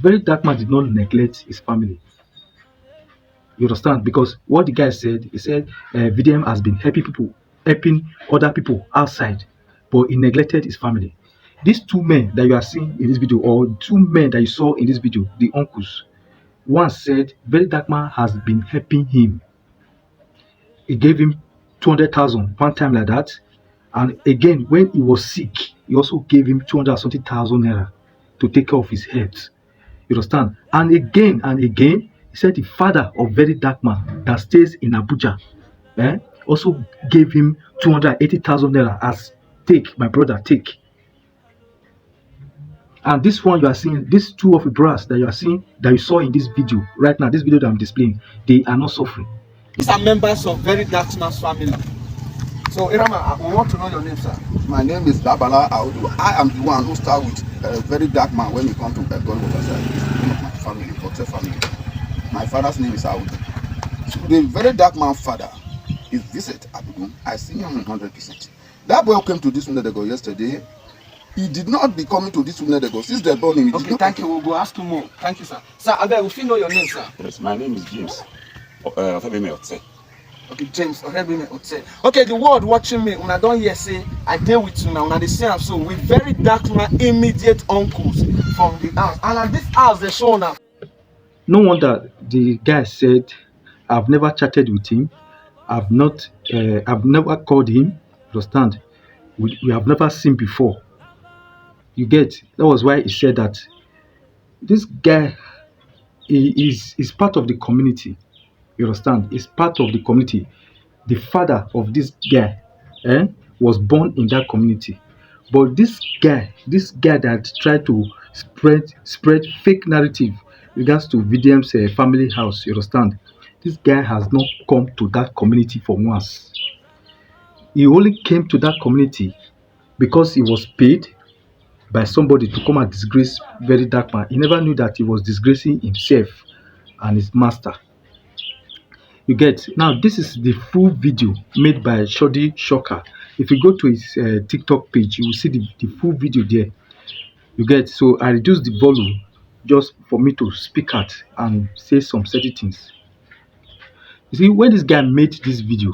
Very dark man did not neglect his family. You understand? Because what the guy said, he said VDM has been helping other people outside, but he neglected his family. These two men that you are seeing in this video, or two men that you saw in this video, the uncles, one said Very Dark Man has been helping him. He gave him 200,000 one time like that. And again, when he was sick, he also gave him 200 something thousand naira to take care of his health. You understand? And again, he said the father of Very Dark Man that stays in Abuja also gave him 280,000 naira as take, my brother, take. And this one you are seeing, these two of the brothers that you are seeing, that you saw in this video right now, this video that I'm displaying, they are not suffering. These are members of Very Dark Man's family. So, Irama, I want to know your name, sir. My name is Dabala Audu. I am the one who started with Very Dark Man when we come to God Riverside. It's the name of my family, Hotel family. My father's name is Audu. So the Very Dark Man father is visit Abigun. I see him 100%. That boy came to this Unedego yesterday. He did not be coming to this Unedego since they born him. Okay, thank you. We'll go ask you more. Thank you, sir. Sir, I beg, if you know your name, sir. Yes, my name is James. Okay, James, okay, the world watching me, when I don't hear say, I deal with you now, when they say I'm so, with Very Dark Man immediate uncles from the house. And at this house, they show now. No wonder the guy said, I've never chatted with him. I've never called him. Understand? We have never seen before. You get? That was why he said that this guy is part of the community. You understand? He's part of the community. The father of this guy was born in that community. But this guy that tried to spread fake narrative regards to VDM's family house, you understand? This guy has not come to that community for once. He only came to that community because he was paid by somebody to come and disgrace Very Dark Man. He never knew that he was disgracing himself and his master. You get? Now, this is the full video made by Shoddy Shocker. If you go to his TikTok page, you will see the full video there. You get? So I reduced the volume just for me to speak out and say some certain things. You see, when this guy made this video,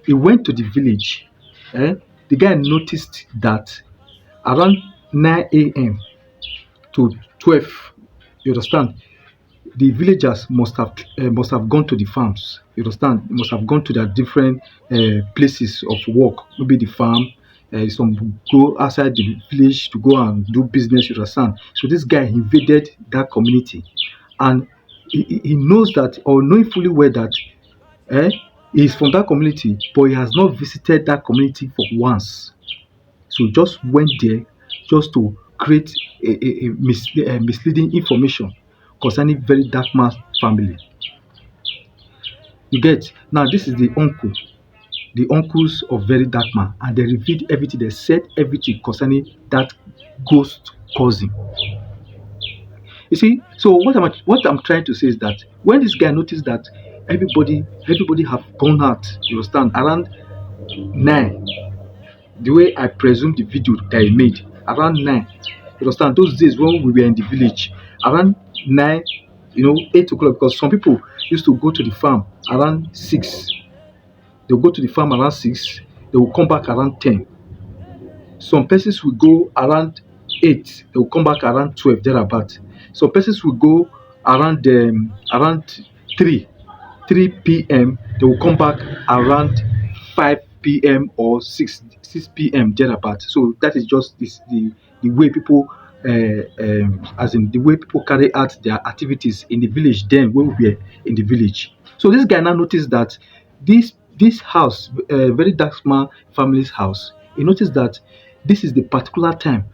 he went to the village. The guy noticed that around 9 a.m. to 12, you understand, the villagers must have gone to the farms. You understand? They must have gone to their different places of work. Maybe the farm. Some go outside the village to go and do business. You understand? So this guy invaded that community, and he knows that, or knowing fully well that, he is from that community, but he has not visited that community for once. So just went there just to create a misleading information concerning Very Dark Man's family. You get? Now this is the uncles of Very Dark Man, and they revealed everything. They said everything concerning that ghost cousin. You see, so what I'm trying to say is that when this guy noticed that everybody have gone out, you understand, around 9, the way I presume the video that he made, around 9, you understand, those days when we were in the village, around 9, 8 o'clock, because some people used to go to the farm around 6. They'll go to the farm around 6, they will come back around 10. Some persons will go around 8, they will come back around 12, thereabout. Some persons will go around 3 p.m. They will come back around 5 p.m. or 6 p.m. thereabout. So that is just the way people, as in the way people carry out their activities in the village then when we were in the village. So this guy now noticed that this house, Very Dark Man family's house, he noticed that this is the particular time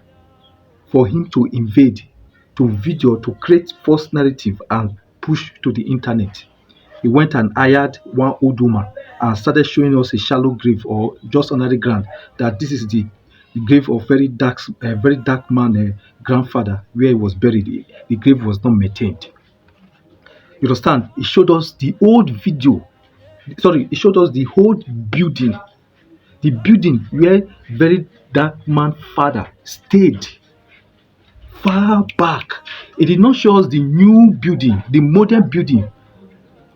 for him to invade, to video, to create false narrative and push to the internet. He went and hired one old woman and started showing us a shallow grave, or just under the ground, that this is the grave of Very Dark Man grandfather, where he was buried. The grave was not maintained. You understand? He showed us the old video. Sorry, he showed us the whole building. The building where Very Dark Man father stayed far back. It did not show us the new building, the modern building,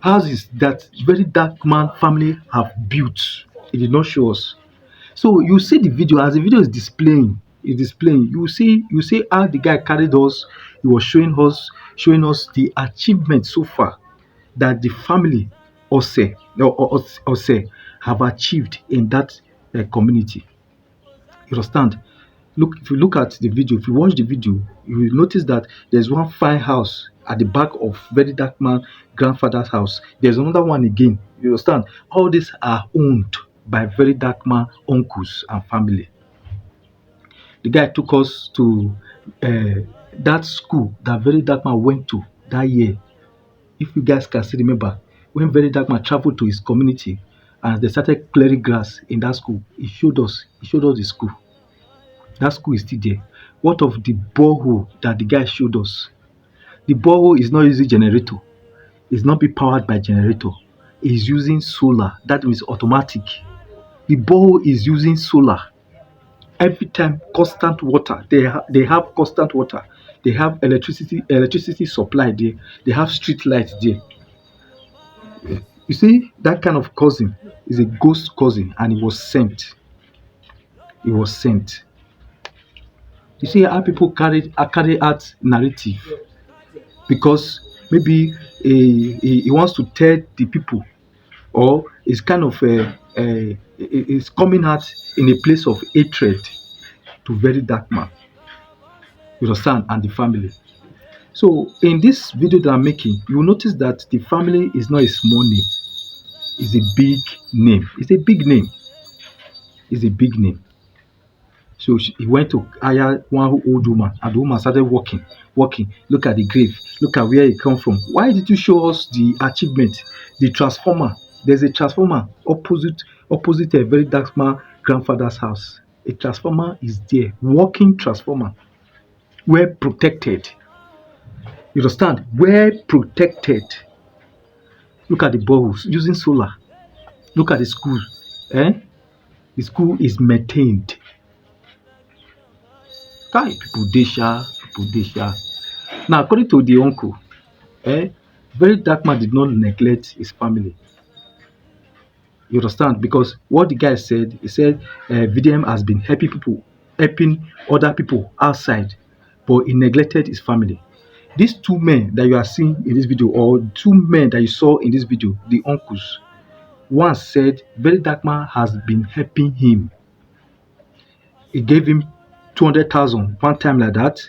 houses that very dark man family have built. It did not show us. So you see the video, as the video is displaying, you see how the guy carried us, he was showing us the achievement so far that the family Ose have achieved in that community. You understand? Look, if you look at the video, if you watch the video, you will notice that there's one fine house at the back of very dark man grandfather's house. There's another one again. You understand? All these are owned by very dark man uncles and family. The guy took us to that school that very dark man went to that year. If you guys can still remember, when very dark man traveled to his community and they started clearing grass in that school, he showed us the school. That school is still there. What of the borehole that the guy showed us? The borehole is not using generator. It's not be powered by generator. It's using solar. That means automatic. The borehole is using solar. Every time constant water. They have constant water. They have electricity supply there. They have street light there. You see, that kind of cousin is a ghost cousin, and it was sent. It was sent. You see how people carry out narrative because maybe he wants to tell the people, or it's kind of is coming out in a place of hatred to very dark man, you understand, and the family. So in this video that I'm making, you will notice that the family is not a small name, it's a big name. It's a big name. It's a big name. So he went to hire one old woman, and the woman started walking. Look at the grave. Look at where it come from. Why did you show us the achievement, the transformer? There's a transformer opposite a very dark man grandfather's house. A transformer is there, working transformer. We're protected. You understand? We're protected. Look at the boreholes using solar. Look at the school. Eh? The school is maintained. Kai people dey sha, people dey sha. Now, according to the uncle, eh, very dark man did not neglect his family. You understand? Because what the guy said, he said VDM has been helping other people outside, but he neglected his family. These two men that you are seeing in this video, or two men that you saw in this video, the uncles, one said very dark man has been helping him. He gave him 200,000 one time like that.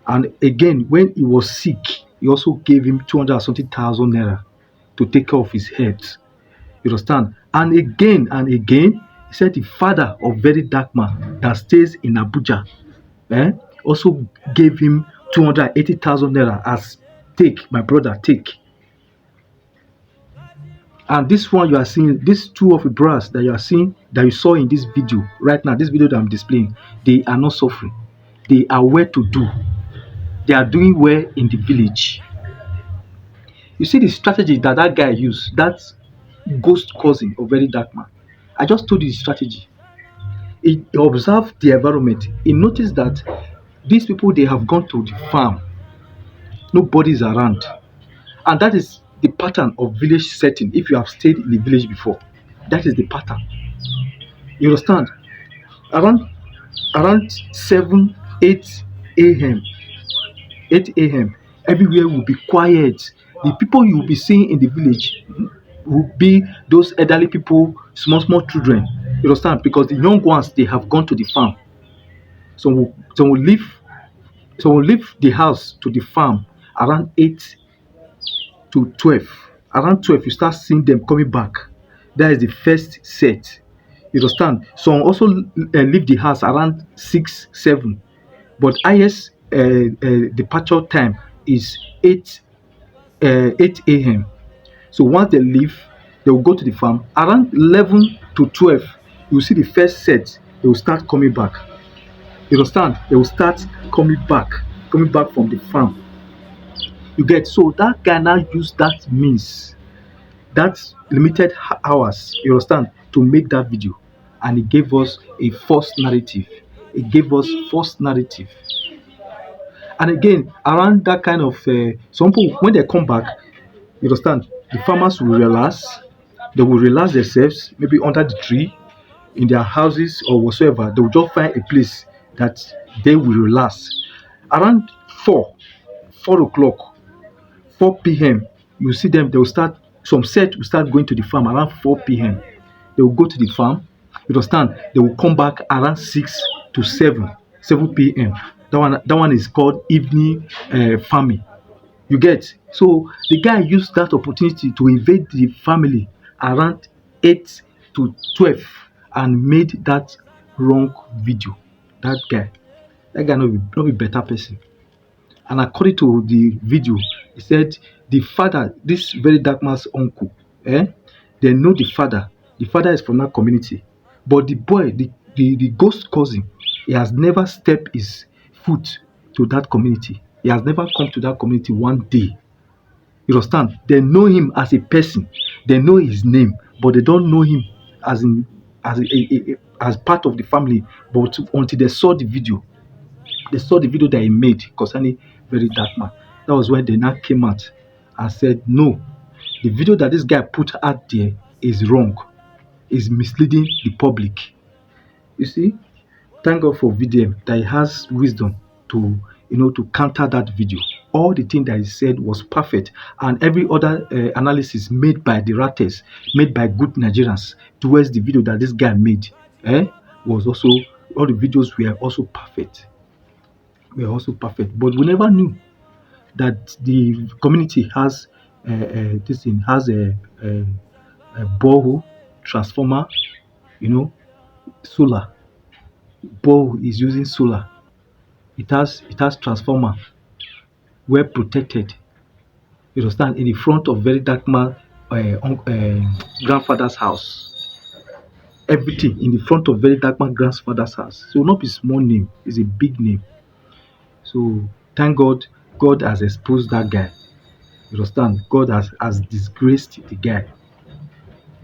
And again, when he was sick, he also gave him 200 something thousand naira to take care of his health. You understand? And again, he said the father of very dark man that stays in Abuja also gave him 280,000 naira as take, my brother, take. And this one you are seeing, these two of the brothers that you are seeing, that you saw in this video right now, this video that I'm displaying, they are not suffering. They are well to do. They are doing well in the village. You see the strategy that guy used, that ghost cousin of very dark man. I just told you the strategy. He observed the environment. He noticed that these people, they have gone to the farm. Nobody is around. And that is the pattern of village setting. If you have stayed in the village before, that is the pattern. You understand? Around 7, 8 a.m. 8 a.m. everywhere will be quiet. The people you will be seeing in the village will be those elderly people, small children. You understand? Because the young ones, they have gone to the farm. Some will leave the house to the farm around 8 to 12. Around 12, you start seeing them coming back. That is the first set. You understand? Some also leave the house around 6, 7. But highest departure time is 8 a.m. So once they leave, they will go to the farm. Around 11 to 12, you will see the first set. They will start coming back. You understand? They will start coming back from the farm. You get? So that guy now use that means, that limited hours, you understand, to make that video. And he gave us a false narrative. He gave us false narrative. And again, around that kind of some people when they come back, you understand, the farmers will relax. They will relax themselves, maybe under the tree, in their houses or whatsoever. They will just find a place that they will relax. Around 4, 4 o'clock, 4 p.m., you see them, they will start, some set will start going to the farm around 4 p.m. They will go to the farm, you understand, they will come back around 6 to 7, 7 p.m. That one is called evening farming. You get? So the guy used that opportunity to invade the family around 8 to 12 and made that wrong video. That guy not be better person. And according to the video, he said the father, this very dark man's uncle, eh, they know the father. The father is from that community. But the boy, the ghost cousin, he has never stepped his foot to that community. He has never come to that community one day. You understand? They know him as a person. They know his name, but they don't know him as in as part of the family. But until they saw the video, that he made concerning very dark man. That was when they now came out and said, no, the video that this guy put out there is wrong, is misleading the public. You see, thank God for VDM that he has wisdom to to counter that video. All the thing that he said was perfect, and every other analysis made by the writers, made by good Nigerians towards the video that this guy made, was also, all the videos were also perfect. But we never knew that the community has this thing has a borehole, transformer, solar. Borehole is using solar. It has transformer, well protected. You understand, in the front of very dark man grandfather's house. Everything in the front of very dark man grandfather's house. So not be small name, it's a big name. So thank God, God has exposed that guy. You understand? God has disgraced the guy.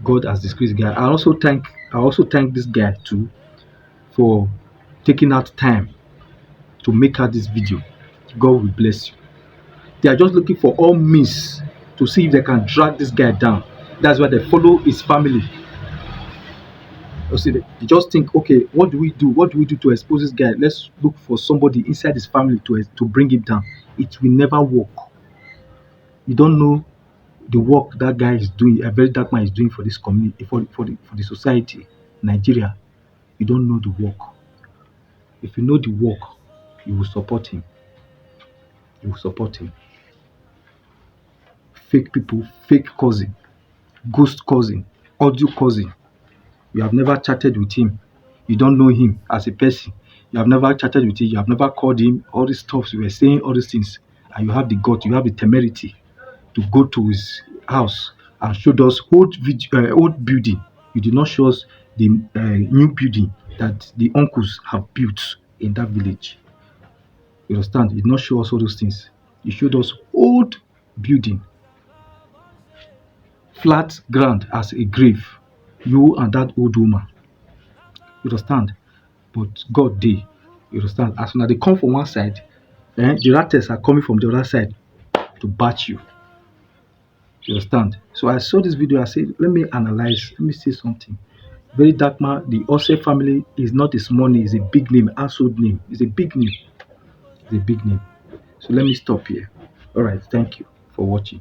God has disgraced the guy. I also thank this guy too for taking out time to make out this video. God will bless you. They are just looking for all means to see if they can drag this guy down. That's why they follow his family. You see, they just think, okay, what do we do? What do we do to expose this guy? Let's look for somebody inside his family to bring him down. It will never work. You don't know the work that guy is doing, a very dark man is doing for this community, for the society, Nigeria. You don't know the work. If you know the work, you will support him. You will support him. Fake people, fake cousin, ghost cousin, audio cousin. You have never chatted with him. You don't know him as a person. You have never chatted with him. You have never called him. All these stuff you were saying, all these things, and you have the gut, you have the temerity to go to his house and showed us old building. You did not show us the new building that the uncles have built in that village. You understand? You did not show us all those things. You showed us old building, flat ground as a grave. You and that old woman. You understand? But God did. You understand? As soon as they come from one side, the ratters are coming from the other side to batch you. You understand? So I saw this video. I said, let me analyze. Let me say something. Very dark man. The Ose family is not a small name. It's a big name. Household name. It's a big name. It's a big name. So let me stop here. All right. Thank you for watching.